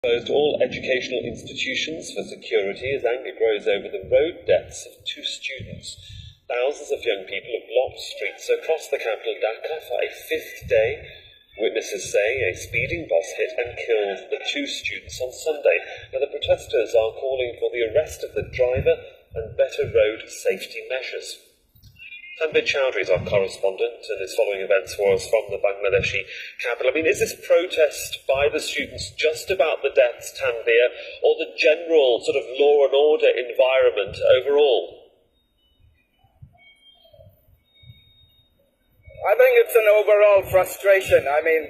Closed all educational institutions for security as anger grows over the road deaths of 2 students. Thousands of young people have blocked streets across the capital Dhaka for a 5th day. Witnesses say a speeding bus hit and killed the 2 students on Sunday. Now the protesters are calling for the arrest of the driver and better road safety measures. Tanvir Chowdhury is our correspondent and is following events for us from the Bangladeshi capital. I mean, is this protest by the students just about the deaths, Tanvir, or the general sort of law and order environment overall? I think it's an overall frustration. I mean,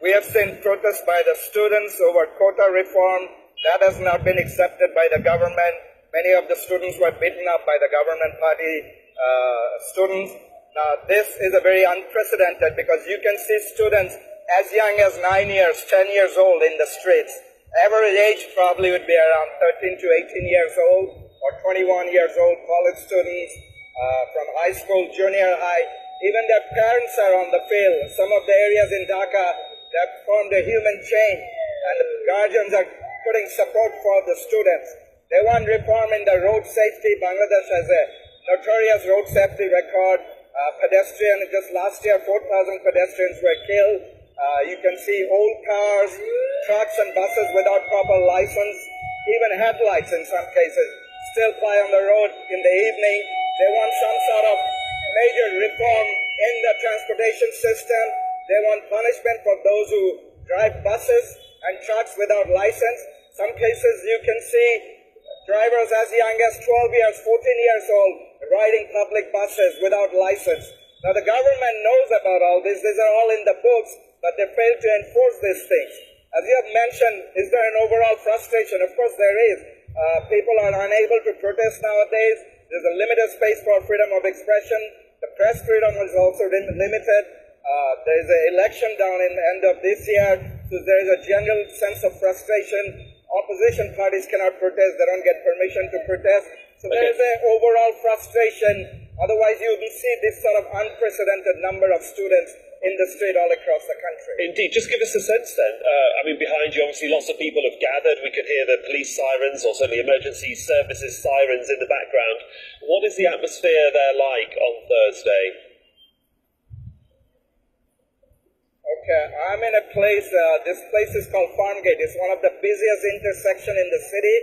we have seen protests by the students over quota reform. That has not been accepted by the government. Many of the students were beaten up by the government party students. Now, this is a very unprecedented because you can see students as young as 9 years, 10 years old in the streets. Average age probably would be around 13 to 18 years old or 21 years old, college students from high school, junior high. Even their parents are on the field. Some of the areas in Dhaka, they have formed a human chain and the guardians are putting support for the students. They want reform in the road safety. Bangladesh has a notorious road safety record. Just last year, 4,000 pedestrians were killed. You can see old cars, trucks and buses without proper license, even headlights in some cases, still fly on the road in the evening. They want some sort of major reform in the transportation system. They want punishment for those who drive buses and trucks without license. Some cases you can see drivers as young as 12 years, 14 years old, riding public buses without license. Now the government knows about all this. These are all in the books, but they fail to enforce these things. As you have mentioned, is there an overall frustration? Of course there is. People are unable to protest nowadays. There's a limited space for freedom of expression. The press freedom is also limited. There is an election down in the end of this year, so there is a general sense of frustration. Opposition parties cannot protest. They don't get permission to protest. So there is an overall frustration. Otherwise, you will see this sort of unprecedented number of students in the street all across the country. Indeed. Just give us a sense then. I mean, behind you, obviously, lots of people have gathered. We could hear the police sirens or certainly emergency services sirens in the background. What is the atmosphere there like on Thursday? Okay, I'm in a place, this place is called Farmgate. It's one of the busiest intersections in the city.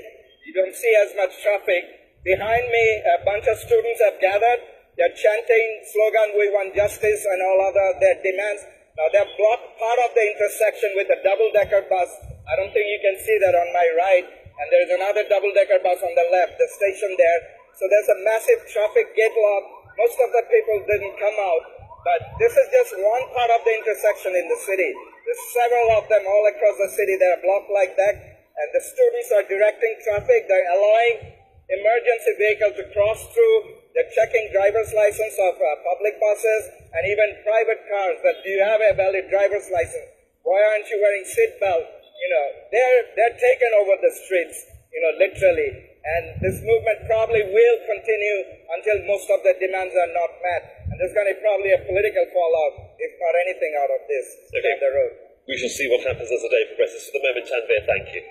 You don't see as much traffic. Behind me, a bunch of students have gathered. They're chanting slogan, "We want justice," and all other their demands. Now, they've blocked part of the intersection with a double-decker bus. I don't think you can see that on my right. And there's another double-decker bus on the left, the station there. So there's a massive traffic gridlock. Most of the people didn't come out. But this is just one part of the intersection in the city. There's several of them all across the city that are blocked like that. And the students are directing traffic. They're allowing emergency vehicles to cross through. They're checking driver's license of public buses and even private cars. That do you have a valid driver's license? Why aren't you wearing seatbelt? You know, they're taking over the streets, you know, literally. And this movement probably will continue until most of the demands are not met. And there's going to be probably a political fallout, if not anything, out of this down the road. We shall see what happens as the day progresses. For the moment, Tanvir, thank you.